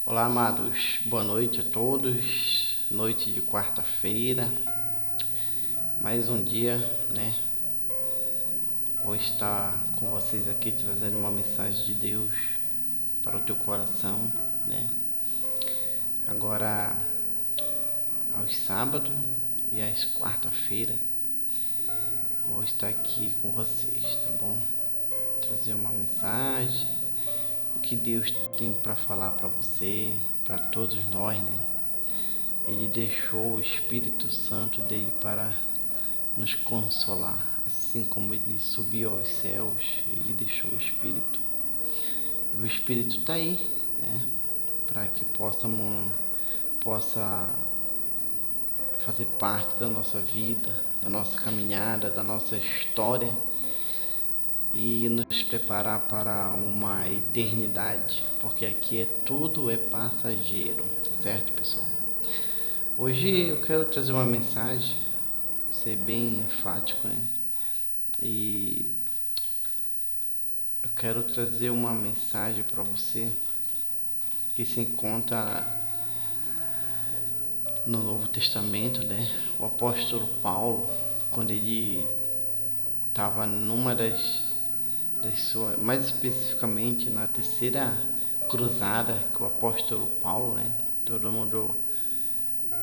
Olá, amados. Boa noite a todos. Noite de quarta-feira. Mais um dia, né? Vou estar com vocês aqui trazendo uma mensagem de Deus para o teu coração, né? Agora, aos sábados e às quarta-feira, vou estar aqui com vocês, tá bom? Trazer uma mensagem, o que Deus tem para falar para você, para todos nós, né? Ele deixou o Espírito Santo dele para nos consolar, assim como ele subiu aos céus, ele deixou o Espírito. E o Espírito está aí, né? Para que possa fazer parte da nossa vida, da nossa caminhada, da nossa história e nos preparar para uma eternidade, porque aqui tudo é passageiro, tá certo, pessoal? Hoje eu quero trazer uma mensagem, ser bem enfático, né? E eu quero trazer uma mensagem para você que se encontra no Novo Testamento, né? O apóstolo Paulo, quando ele estava numa das suas, mais especificamente na terceira cruzada que o apóstolo Paulo, né? Todo mundo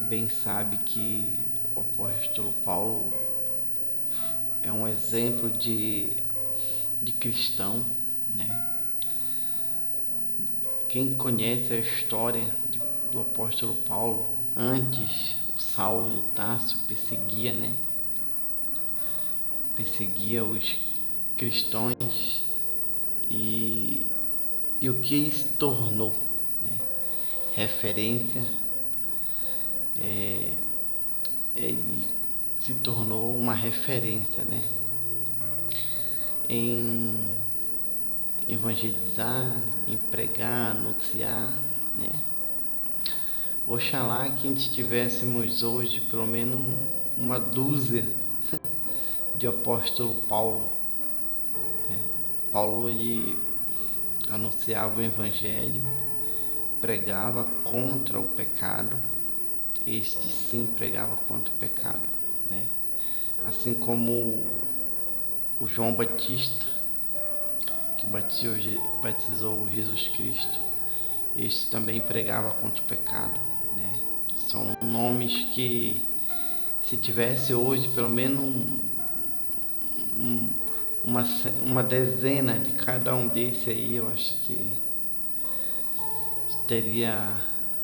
bem sabe que o apóstolo Paulo é um exemplo de cristão, né? Quem conhece a história do apóstolo Paulo, antes o Saulo de Tarso perseguia, né? Perseguia os cristãos e o que ele se tornou, né? Referência, ele se tornou uma referência, né? Em evangelizar, em pregar, anunciar, né? Oxalá que a gente tivéssemos hoje pelo menos uma dúzia de apóstolo Paulo, né? Paulo ele anunciava o evangelho, pregava contra o pecado, este sim pregava contra o pecado, né? Assim como o João Batista, que batizou Jesus Cristo, este também pregava contra o pecado, né? São nomes que, se tivesse hoje pelo menos uma dezena de cada um desse aí, eu acho que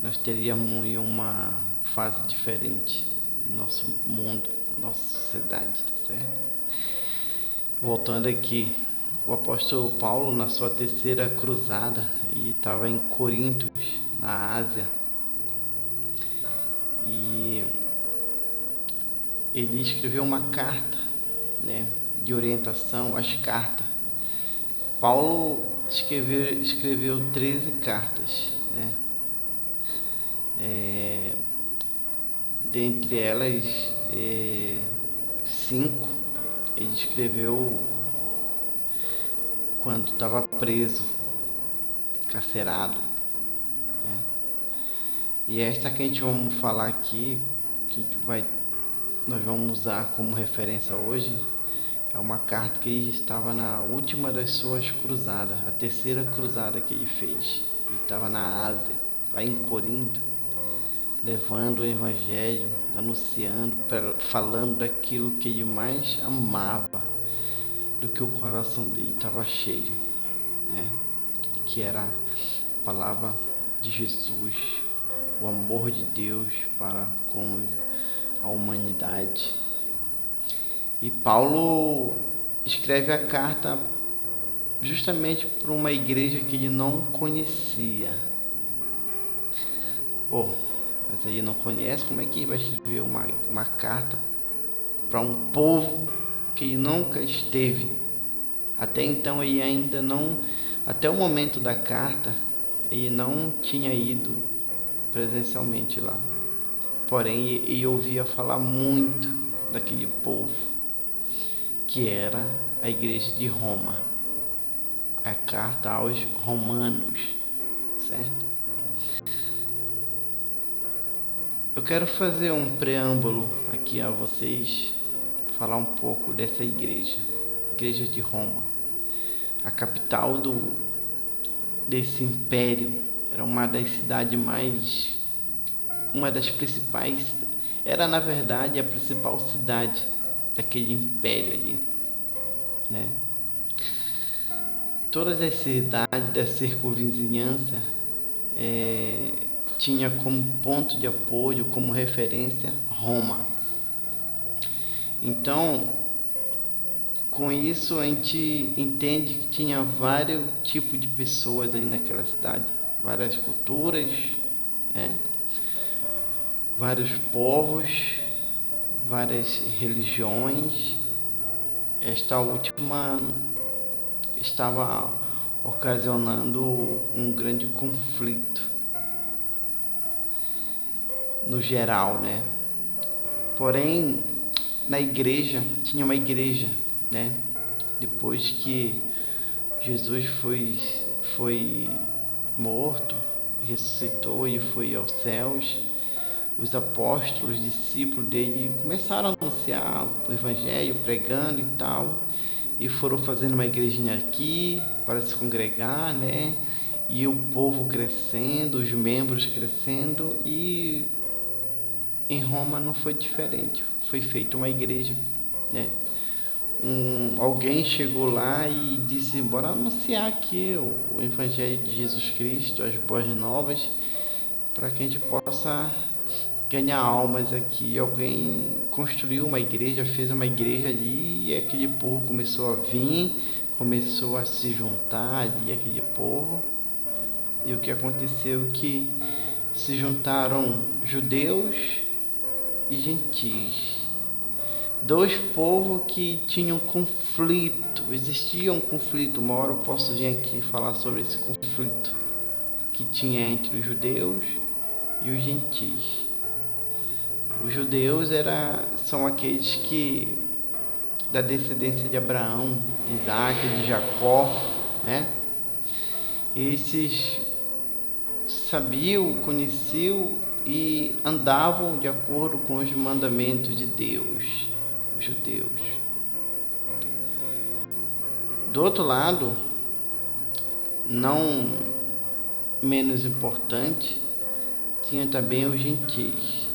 nós teríamos uma fase diferente no nosso mundo, na nossa sociedade, tá certo? Voltando aqui, o apóstolo Paulo, na sua terceira cruzada, ele estava em Corinto, na Ásia, e ele escreveu uma carta, né, de orientação, as cartas. Paulo escreveu 13 cartas, né? Dentre elas, 5 ele escreveu quando estava preso, carcerado, né? E essa que a gente vamos falar aqui, que nós vamos usar como referência hoje, é uma carta que ele estava na última das suas cruzadas, a terceira cruzada que ele fez. Ele estava na Ásia, lá em Corinto, levando o evangelho, anunciando, falando daquilo que ele mais amava, do que o coração dele estava cheio, né? Que era a palavra de Jesus, o amor de Deus para com a humanidade. E Paulo escreve a carta justamente para uma igreja que ele não conhecia. Mas ele não conhece, como é que ele vai escrever uma carta para um povo que ele nunca esteve? Até então ele ainda não, até o momento da carta, ele não tinha ido presencialmente lá. Porém, ele ouvia falar muito daquele povo, que era a igreja de Roma, a carta aos romanos, certo? Eu quero fazer um preâmbulo aqui a vocês, falar um pouco dessa igreja de Roma, a capital desse império. Era uma das cidades uma das principais, era na verdade a principal cidade daquele império ali, né? Todas as cidades da circunvizinhança tinha como ponto de apoio, como referência, Roma. Então, com isso a gente entende que tinha vários tipos de pessoas ali naquela cidade, várias culturas, vários povos, várias religiões. Esta última estava ocasionando um grande conflito no geral, né? Porém, na igreja, tinha uma igreja, né? Depois que Jesus foi morto, ressuscitou e foi aos céus, os apóstolos, discípulos dele, começaram a anunciar o evangelho, pregando e tal, e foram fazendo uma igrejinha aqui para se congregar, né? E o povo crescendo, os membros crescendo, e em Roma não foi diferente. Foi feita uma igreja, né? Alguém chegou lá e disse: bora anunciar aqui o evangelho de Jesus Cristo, as boas novas, para que a gente possa ganhar almas aqui. Alguém construiu uma igreja, fez uma igreja ali, e aquele povo começou a vir, começou a se juntar ali, aquele povo. E o que aconteceu que se juntaram judeus e gentios, dois povos que tinham conflito, existia um conflito. Uma hora eu posso vir aqui falar sobre esse conflito que tinha entre os judeus e os gentios. Os judeus são aqueles que da descendência de Abraão, de Isaac, de Jacó, né? Esses sabiam, conheciam e andavam de acordo com os mandamentos de Deus, os judeus. Do outro lado, não menos importante, tinha também os gentios.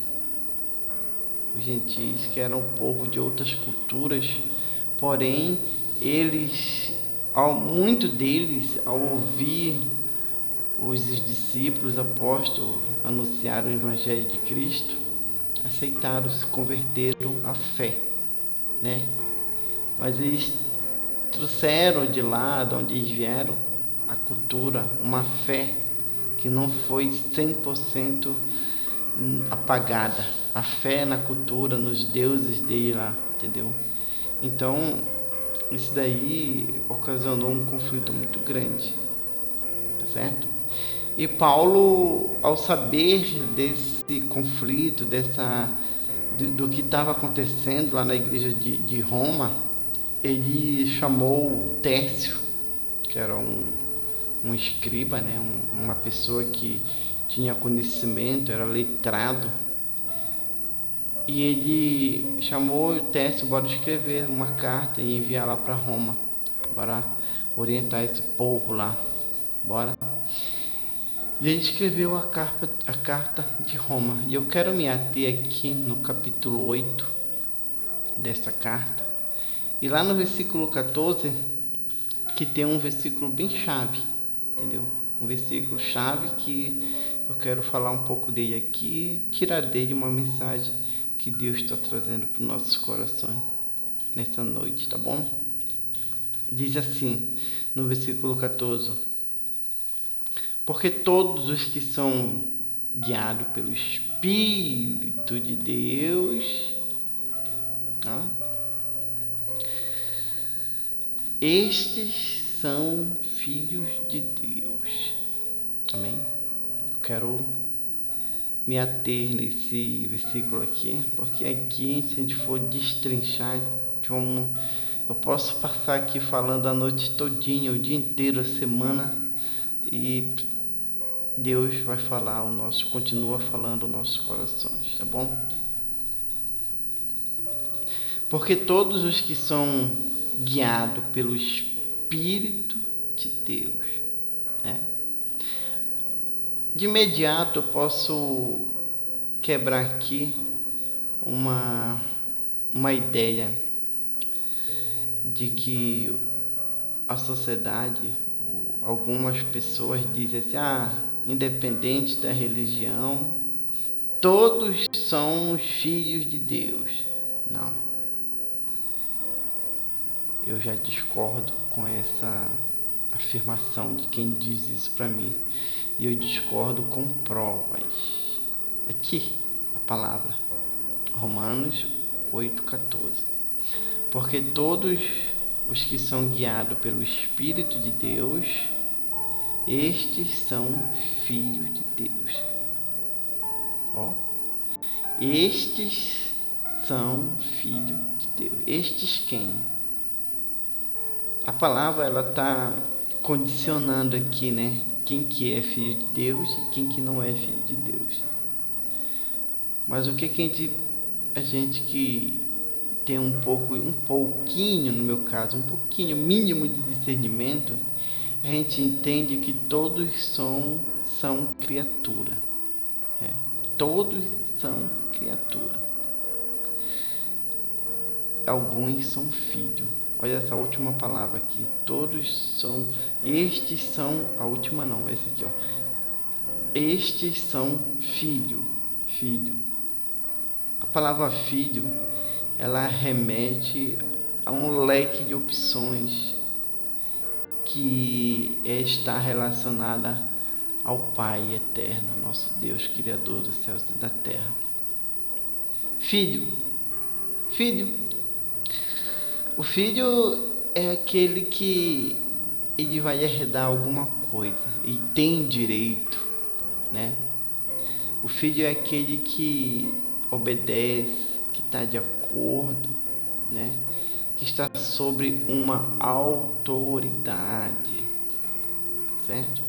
Os gentios, que eram o povo de outras culturas, porém muitos deles, ao ouvir os discípulos, apóstolos anunciaram o evangelho de Cristo, aceitaram, se converteram à fé, né? Mas eles trouxeram de lá, de onde eles vieram, a cultura, uma fé que não foi 100% apagada. A fé na cultura, nos deuses dele lá, entendeu? Então, isso daí ocasionou um conflito muito grande, tá certo? E Paulo, ao saber desse conflito, do que estava acontecendo lá na igreja de Roma, ele chamou Tércio, que era um escriba, né? Uma pessoa que tinha conhecimento, era letrado, e ele chamou o Tércio: bora escrever uma carta e enviar lá para Roma, bora orientar esse povo lá, bora. E ele escreveu a carta de Roma, e eu quero me ater aqui no capítulo 8 dessa carta, e lá no versículo 14, que tem um versículo bem chave, entendeu? Um versículo chave que eu quero falar um pouco dele aqui, tirar dele uma mensagem que Deus está trazendo para os nossos corações nessa noite, tá bom? Diz assim, no versículo 14: porque todos os que são guiados pelo Espírito de Deus, estes são filhos de Deus. Amém? Eu quero me ater nesse versículo aqui, porque aqui, se a gente for destrinchar, eu posso passar aqui falando a noite todinha, o dia inteiro, a semana, e Deus vai falar continua falando nos nossos corações, tá bom? Porque todos os que são guiados pelo Espírito de Deus, né? De imediato eu posso quebrar aqui uma ideia de que a sociedade, algumas pessoas dizem assim, independente da religião, todos são filhos de Deus. Não. Eu já discordo com essa afirmação de quem diz isso para mim. E eu discordo com provas. Aqui, a palavra. Romanos 8,14. Porque todos os que são guiados pelo Espírito de Deus, estes são filhos de Deus. Estes são filhos de Deus. Estes quem? A palavra ela está condicionando aqui, né? Quem que é filho de Deus e quem que não é filho de Deus. Mas o que a gente que tem um pouquinho, no meu caso, um pouquinho mínimo de discernimento, a gente entende que todos são criatura. Todos são criatura. Alguns são filhos. Olha essa última palavra aqui. Estes são, a última não, esse aqui, Estes são filho. A palavra filho, ela remete a um leque de opções que está relacionada ao Pai eterno, nosso Deus, Criador dos céus e da terra. Filho. O filho é aquele que ele vai herdar alguma coisa e tem direito, né? O filho é aquele que obedece, que está de acordo, né? Que está sobre uma autoridade, certo?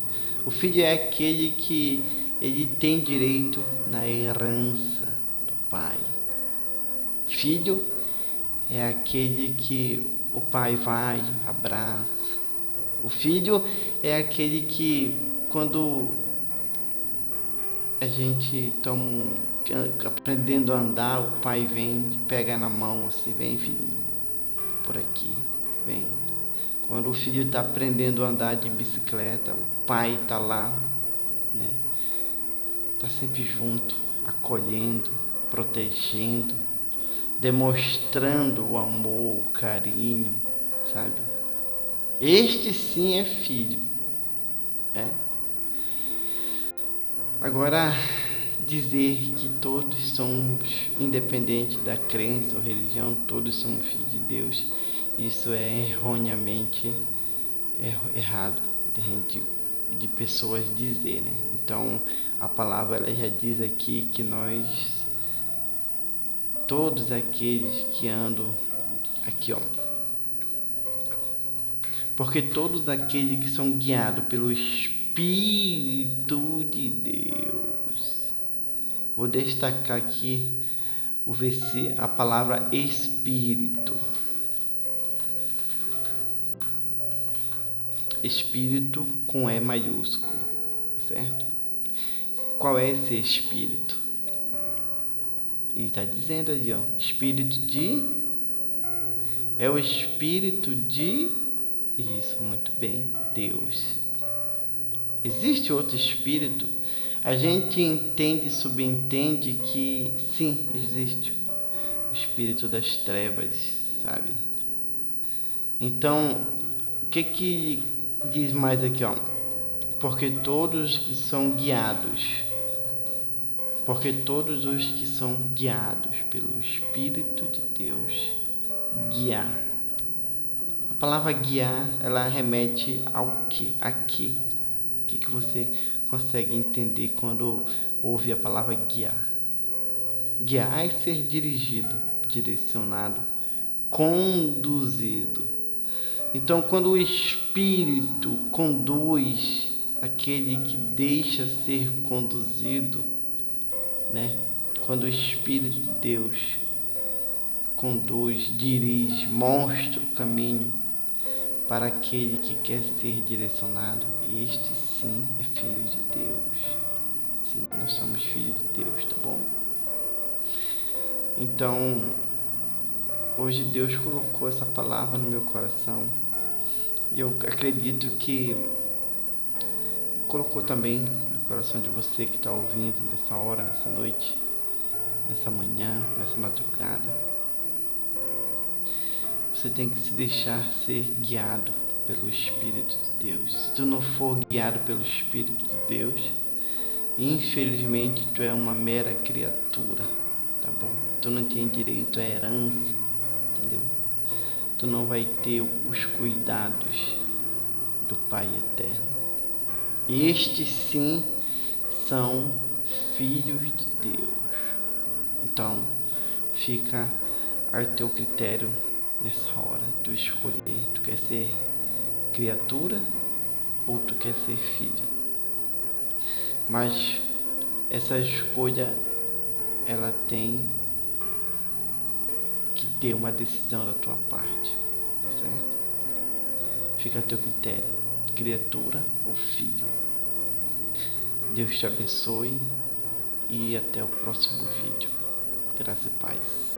O filho é aquele que ele tem direito na herança do pai. Filho é aquele que o pai vai, abraça. O filho é aquele que, quando a gente está aprendendo a andar, o pai vem, pega na mão assim, vem filhinho, por aqui, vem. Quando o filho está aprendendo a andar de bicicleta, o pai está lá, né? Está sempre junto, acolhendo, protegendo, demonstrando o amor, o carinho, sabe? Este sim é filho. Agora, dizer que todos somos, independente da crença ou religião, todos somos filhos de Deus, isso é erroneamente errado de pessoas dizer, né? Então, a palavra ela já diz aqui que nós, todos aqueles que andam aqui, porque todos aqueles que são guiados pelo Espírito de Deus. Vou destacar aqui a palavra Espírito. Espírito com E maiúsculo, certo? Qual é esse Espírito? Ele está dizendo ali, Espírito de... É o Espírito de... Isso, muito bem, Deus. Existe outro Espírito? A gente subentende que sim, existe o Espírito das trevas, sabe? Então, o que diz mais aqui, porque todos que são guiados pelo Espírito de Deus, guiar. A palavra guiar, ela remete ao quê? A quê? O que você consegue entender quando ouve a palavra guiar? Guiar é ser dirigido, direcionado, conduzido. Então, quando o Espírito conduz aquele que deixa ser conduzido, né? Quando o Espírito de Deus conduz, dirige, mostra o caminho para aquele que quer ser direcionado, este sim é filho de Deus. Sim, nós somos filhos de Deus, tá bom? Então, hoje Deus colocou essa palavra no meu coração e eu acredito que colocou também no coração de você que está ouvindo nessa hora, nessa noite, nessa manhã, nessa madrugada. Você tem que se deixar ser guiado pelo Espírito de Deus. Se tu não for guiado pelo Espírito de Deus, infelizmente tu é uma mera criatura, tá bom? Tu não tem direito à herança, entendeu? Tu não vai ter os cuidados do Pai Eterno. Estes sim são filhos de Deus. Então, fica ao teu critério nessa hora, tu escolher, tu quer ser criatura ou tu quer ser filho. Mas essa escolha, ela tem que ter uma decisão da tua parte, certo? Fica a teu critério, criatura ou filho. Deus te abençoe e até o próximo vídeo. Graça e paz.